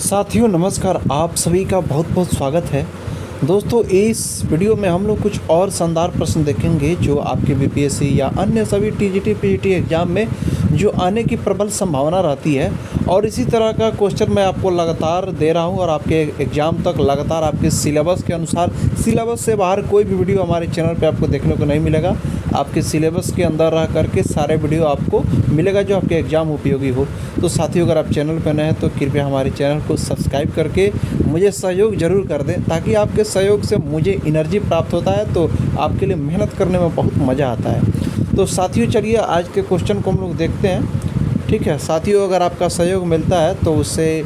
साथियों नमस्कार, आप सभी का बहुत बहुत स्वागत है। दोस्तों इस वीडियो में हम लोग कुछ और शानदार प्रश्न देखेंगे जो आपके बीपीएससी या अन्य सभी टीजीटी पीजीटी एग्ज़ाम में जो आने की प्रबल संभावना रहती है। और इसी तरह का क्वेश्चन मैं आपको लगातार दे रहा हूं और आपके एग्ज़ाम तक लगातार आपके सिलेबस के अनुसार, सिलेबस से बाहर कोई भी वीडियो हमारे चैनल पे आपको देखने को नहीं मिलेगा। आपके सिलेबस के अंदर रह करके सारे वीडियो आपको मिलेगा जो आपके एग्ज़ाम उपयोगी हो। तो साथियों, अगर आप चैनल पर नए हैं तो कृपया हमारे चैनल को सब्सक्राइब करके मुझे सहयोग ज़रूर कर दें, ताकि आपके सहयोग से मुझे एनर्जी प्राप्त होता है, तो आपके लिए मेहनत करने में बहुत मज़ा आता है। तो साथियों चलिए आज के क्वेश्चन को हम लोग देखते हैं। ठीक है साथियों, अगर आपका सहयोग मिलता है तो उससे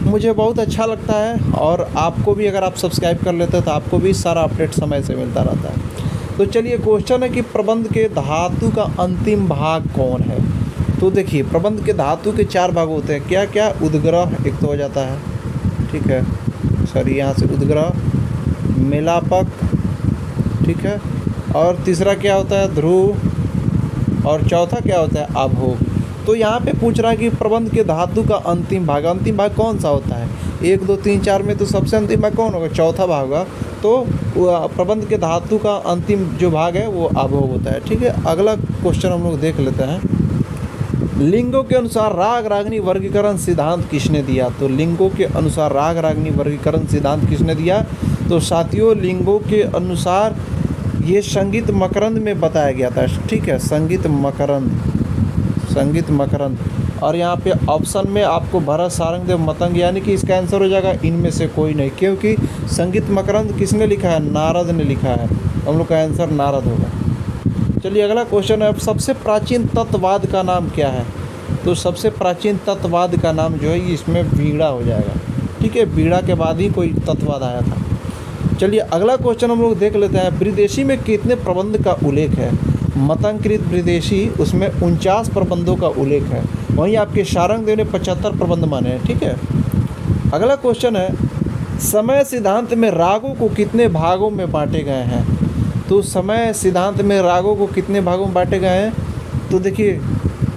मुझे बहुत अच्छा लगता है, और आपको भी अगर आप सब्सक्राइब कर लेते हैं तो आपको भी सारा अपडेट समय से मिलता रहता है। तो चलिए क्वेश्चन है कि प्रबंध के धातु का अंतिम भाग कौन है। तो देखिए, प्रबंध के धातु के 4 भाग होते हैं। क्या क्या? उद्ग्रह एक तो हो जाता है, ठीक है, सॉरी यहाँ से उद्ग्रह, मेलापक, ठीक है, और तीसरा क्या होता है? ध्रुव, और चौथा क्या होता है? आभोग। तो यहाँ पे पूछ रहा है कि प्रबंध के धातु का अंतिम भाग कौन सा होता है? 1 2 3 4 में तो सबसे अंतिम भाग कौन होगा? चौथा भाग होगा। तो प्रबंध के धातु का अंतिम जो भाग है वो आभोग होता है। ठीक है, अगला क्वेश्चन हम लोग देख लेते हैं। लिंगों के अनुसार राग रागनी वर्गीकरण सिद्धांत किसने दिया? तो लिंगों के अनुसार राग रागनी वर्गीकरण सिद्धांत किसने दिया? तो साथियों, लिंगों के अनुसार ये संगीत मकरंद में बताया गया था। ठीक है, संगीत मकरंद। और यहाँ पे ऑप्शन में आपको भरत, सारंगदेव, मतंग, यानी कि इसका आंसर हो जाएगा इनमें से कोई नहीं, क्योंकि संगीत मकरंद किसने लिखा है? नारद ने लिखा है। हम लोग का आंसर नारद होगा। चलिए अगला क्वेश्चन है, अब सबसे प्राचीन तत्ववाद का नाम क्या है? तो सबसे प्राचीन तत्ववाद का नाम जो है इसमें बीड़ा हो जाएगा। ठीक है, बीड़ा के बाद ही कोई तत्ववाद आया था। चलिए अगला क्वेश्चन हम लोग देख लेते हैं। वृदेशी में कितने प्रबंध का उल्लेख है? मतंकृत वृदेशी, उसमें 49 प्रबंधों का उल्लेख है। वहीं आपके सारंगदेव ने 75 प्रबंध माने हैं। ठीक है, अगला क्वेश्चन है, समय सिद्धांत में रागों को कितने भागों में बांटे गए हैं? तो समय सिद्धांत में रागों को कितने भागों में बांटे गए हैं? तो देखिए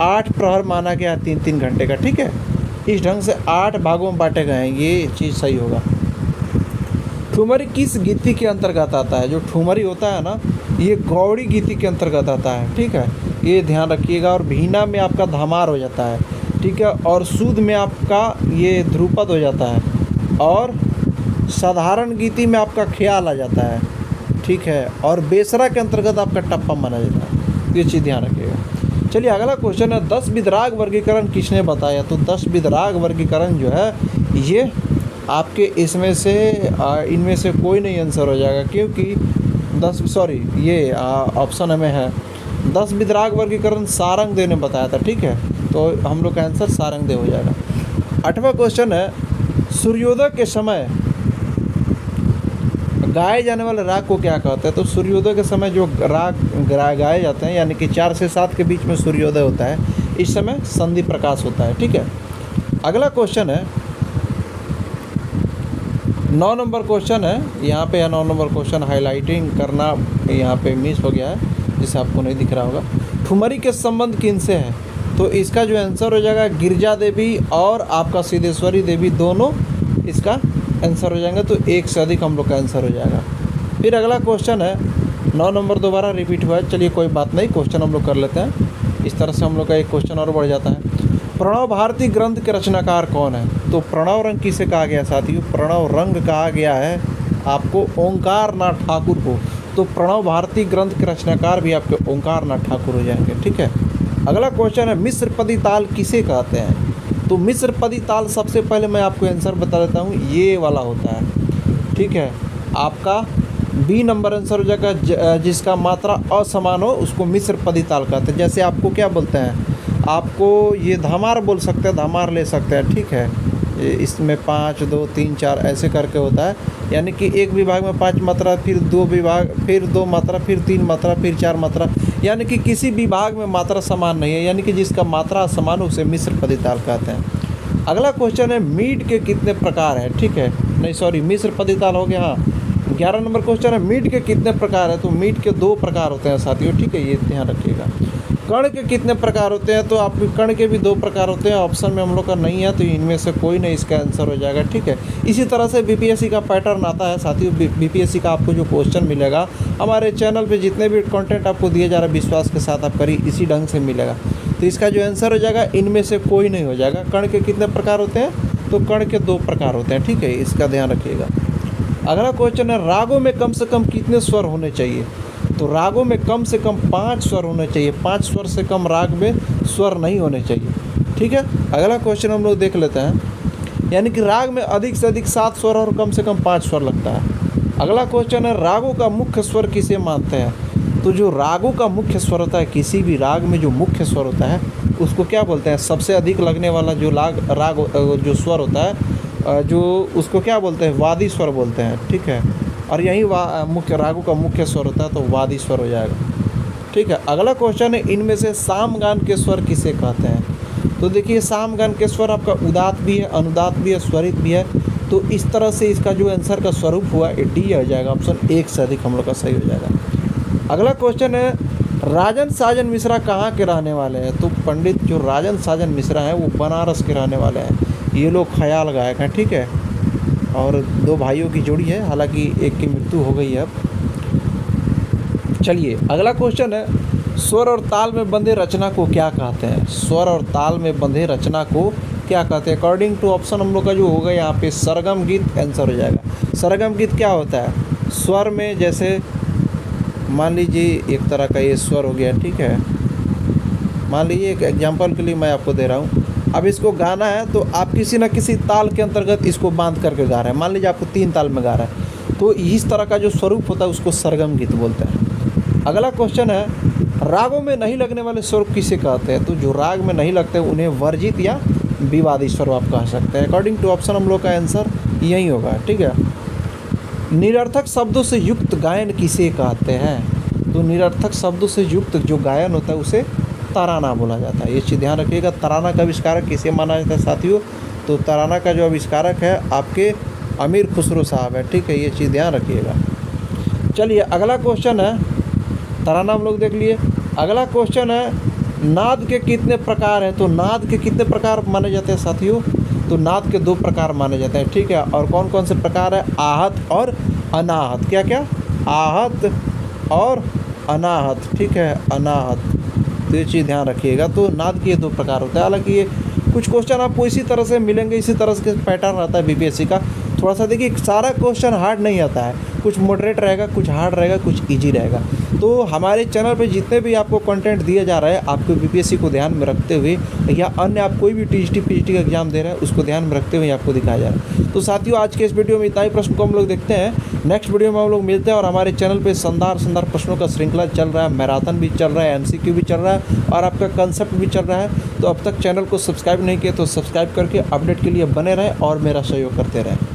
8 प्रहर माना गया 3-3 घंटे का। ठीक है, इस ढंग से 8 भागों में बांटे गए हैं, ये चीज़ सही होगा। ठुमरी किस गीति के अंतर्गत आता है? जो ठुमरी होता है ना, ये गौड़ी गीति के अंतर्गत आता है। ठीक है, ये ध्यान रखिएगा। और भीना में आपका धमार हो जाता है। ठीक है, और सूद में आपका ये ध्रुपद हो जाता है, और साधारण गीति में आपका ख्याल आ जाता है। ठीक है, और बेसरा के अंतर्गत आपका टप्पा माना जाता है। ये चीज़ ध्यान रखिएगा। चलिए अगला क्वेश्चन है, 10 विधराग वर्गीकरण किसने बताया? तो 10 विधराग वर्गीकरण जो है ये आपके इनमें से कोई नहीं आंसर हो जाएगा, क्योंकि ये ऑप्शन में है 10 विधराग वर्गीकरण सारंगदेव ने बताया था। ठीक है, तो हम लोग का आंसर सारंगदेव हो जाएगा। 8वां क्वेश्चन है, सूर्योदय के समय गाए जाने वाले राग को क्या कहते हैं? तो सूर्योदय के समय जो राग गाए जाते हैं, यानी कि 4 से 7 के बीच में सूर्योदय होता है, इस समय संधि प्रकाश होता है। ठीक है, अगला क्वेश्चन है 9 नंबर क्वेश्चन है। यहाँ पे 9 नंबर क्वेश्चन हाईलाइटिंग करना यहाँ पे मिस हो गया है, जिसे आपको नहीं दिख रहा होगा। ठुमरी के संबंध किनसे है? तो इसका जो आंसर हो जाएगा गिरिजा देवी और आपका सिद्धेश्वरी देवी, दोनों इसका आंसर हो जाएंगे। तो 1 से अधिक हम लोग का आंसर हो जाएगा। फिर अगला क्वेश्चन है 9 नंबर दोबारा रिपीट हुआ है। चलिए कोई बात नहीं, क्वेश्चन हम लोग कर लेते हैं। इस तरह से हम लोग का एक क्वेश्चन और बढ़ जाता है। प्रणव भारती ग्रंथ के रचनाकार कौन है? तो प्रणव रंग किसे कहा गया साथियों? प्रणव रंग कहा गया है आपको ओंकार नाथ ठाकुर को। तो प्रणव भारती ग्रंथ के रचनाकार भी आपके ओंकार नाथ ठाकुर हो जाएंगे। ठीक है, अगला क्वेश्चन है, मिश्रपदी ताल किसे कहते हैं? तो मिश्रपदी ताल सबसे पहले मैं आपको आंसर बता देता हूँ, ये वाला होता है। ठीक है, आपका बी नंबर आंसर हो जाएगा, जिसका मात्रा असमान हो उसको मिश्रपदी ताल कहते हैं। जैसे आपको क्या बोलते हैं, आपको ये धमार बोल सकते हैं, धमार ले सकते हैं। ठीक है, इसमें 5 2 3 4 ऐसे करके होता है, यानी कि एक विभाग में 5 मात्रा, फिर 2 विभाग, फिर 2 मात्रा, फिर 3 मात्रा, फिर 4 मात्रा, यानी कि किसी विभाग में मात्रा समान नहीं है, यानी कि जिसका मात्रा समान हो उसे मिश्रपदी ताल कहते हैं। अगला क्वेश्चन है, मीट के कितने प्रकार हैं? ठीक है, नहीं सॉरी, मिश्रपदी ताल हो गया। हाँ, 11 नंबर क्वेश्चन है, मीट के कितने प्रकार है? तो मीट के 2 प्रकार होते हैं साथियों। ठीक है, ये ध्यान रखिएगा। कण के कितने प्रकार होते हैं, तो आप कण के भी 2 प्रकार होते हैं। ऑप्शन में हम लोग का नहीं है, तो इनमें से कोई नहीं इसका आंसर हो जाएगा, ठीक है। इसी तरह से बीपीएससी का पैटर्न आता है साथियों। बीपीएससी का आपको जो क्वेश्चन मिलेगा हमारे चैनल पे जितने भी कंटेंट आपको दिए जा रहा है विश्वास के साथ आप करिए, इसी ढंग से मिलेगा। तो इसका जो आंसर हो जाएगा इनमें से कोई नहीं हो जाएगा। कण के कितने प्रकार होते हैं, तो कण के 2 प्रकार होते हैं, ठीक है, इसका ध्यान रखिएगा। अगला क्वेश्चन है, रागों में कम से कम कितने स्वर होने चाहिए। तो रागों में कम से कम 5 स्वर होने चाहिए। 5 स्वर से कम राग में स्वर नहीं होने चाहिए, ठीक है। अगला क्वेश्चन हम लोग देख लेते हैं, यानी कि राग में अधिक से अधिक 7 स्वर और कम से कम 5 स्वर लगता है। अगला क्वेश्चन है, रागों का मुख्य स्वर किसे मानते हैं। तो जो रागों का मुख्य स्वर होता है, किसी भी राग में जो मुख्य स्वर होता है उसको क्या बोलते हैं, सबसे अधिक लगने वाला जो राग जो स्वर होता है जो उसको क्या बोलते हैं, वादी स्वर बोलते हैं, ठीक है। और यही मुख्य रागों का मुख्य स्वर होता है, तो वादी स्वर हो जाएगा, ठीक है। अगला क्वेश्चन है, इनमें से सामगान के स्वर किसे कहते हैं। तो देखिए सामगान के स्वर आपका उदात्त भी है, अनुदात्त भी है, स्वरित भी है। तो इस तरह से इसका जो आंसर का स्वरूप हुआ डी हो जाएगा, ऑप्शन 1 से अधिक हम लोग का सही हो जाएगा। अगला क्वेश्चन है, राजन साजन मिश्रा कहाँ के रहने वाले हैं। तो पंडित जो राजन साजन मिश्रा हैं वो बनारस के रहने वाले हैं। ये लोग ख्याल गायक हैं, ठीक है, और 2 भाइयों की जोड़ी है, हालांकि एक की मृत्यु हो गई है अब। चलिए अगला क्वेश्चन है, स्वर और ताल में बंधे रचना को क्या कहते हैं। स्वर और ताल में बंधे रचना को क्या कहते हैं। अकॉर्डिंग टू ऑप्शन हम लोग का जो होगा यहाँ पे सरगम गीत आंसर हो जाएगा। सरगम गीत क्या होता है, स्वर में जैसे मान लीजिए एक तरह का ये स्वर हो गया, ठीक है। मान लीजिए एक एग्जांपल के लिए मैं आपको दे रहा हूँ, अब इसको गाना है तो आप किसी न किसी ताल के अंतर्गत इसको बांध करके गा रहे हैं। मान लीजिए आपको 3 ताल में गा रहा है, तो इस तरह का जो स्वरूप होता है उसको सरगम गीत बोलते हैं। अगला क्वेश्चन है, रागों में नहीं लगने वाले स्वरूप किसे कहते हैं। तो जो राग में नहीं लगते उन्हें वर्जित या विवादी स्वरूप आप कह सकते हैं। अकॉर्डिंग टू ऑप्शन हम लोग का आंसर यही होगा, ठीक है। निरर्थक शब्दों से युक्त गायन किसे कहते हैं। तो निरर्थक शब्दों से युक्त जो गायन होता है उसे तराना बोला जाता है। ये चीज़ ध्यान रखिएगा। तराना का आविष्कारक किसे माना जाता है साथियों, तो तराना का जो आविष्कारक है आपके अमीर खुसरो साहब है, ठीक है, ये चीज़ ध्यान रखिएगा। चलिए अगला क्वेश्चन है, तराना हम लोग देख लिए। अगला क्वेश्चन है, नाद के कितने प्रकार हैं। तो नाद के कितने प्रकार माने जाते हैं साथियों, तो नाद के 2 प्रकार माने जाते हैं, ठीक है। और कौन कौन से प्रकार है, आहत और अनाहत। क्या क्या, आहत और अनाहत, ठीक है, अनाहत। तो ये चीज़ ध्यान रखिएगा। तो नाद के 2 प्रकार होते हैं। हालांकि ये कुछ क्वेश्चन आपको इसी तरह से मिलेंगे, इसी तरह से पैटर्न आता है बीपीएससी का। थोड़ा सा देखिए सारा क्वेश्चन हार्ड नहीं आता है, कुछ मॉडरेट रहेगा, कुछ हार्ड रहेगा, कुछ इजी रहेगा। तो हमारे चैनल पे जितने भी आपको कंटेंट दिया जा रहा है आपको बीपीएससी को ध्यान में रखते हुए या अन्य आप कोई भी टीजीटी पीजीटी का एग्जाम दे रहे हैं उसको ध्यान में रखते हुए आपको दिखाया जा रहा है। तो साथियों आज के इस वीडियो में इतना ही प्रश्न को हम लोग देखते हैं। नेक्स्ट वीडियो में हम लोग मिलते हैं और हमारे चैनल पर शानदार प्रश्नों का श्रृंखला चल रहा है, मैराथन भी चल रहा है, एमसीक्यू भी चल रहा है और आपका कंसेप्ट भी चल रहा है। तो अब तक चैनल को सब्सक्राइब नहीं किया तो सब्सक्राइब करके अपडेट के लिए बने रहें और मेरा सहयोग करते रहें।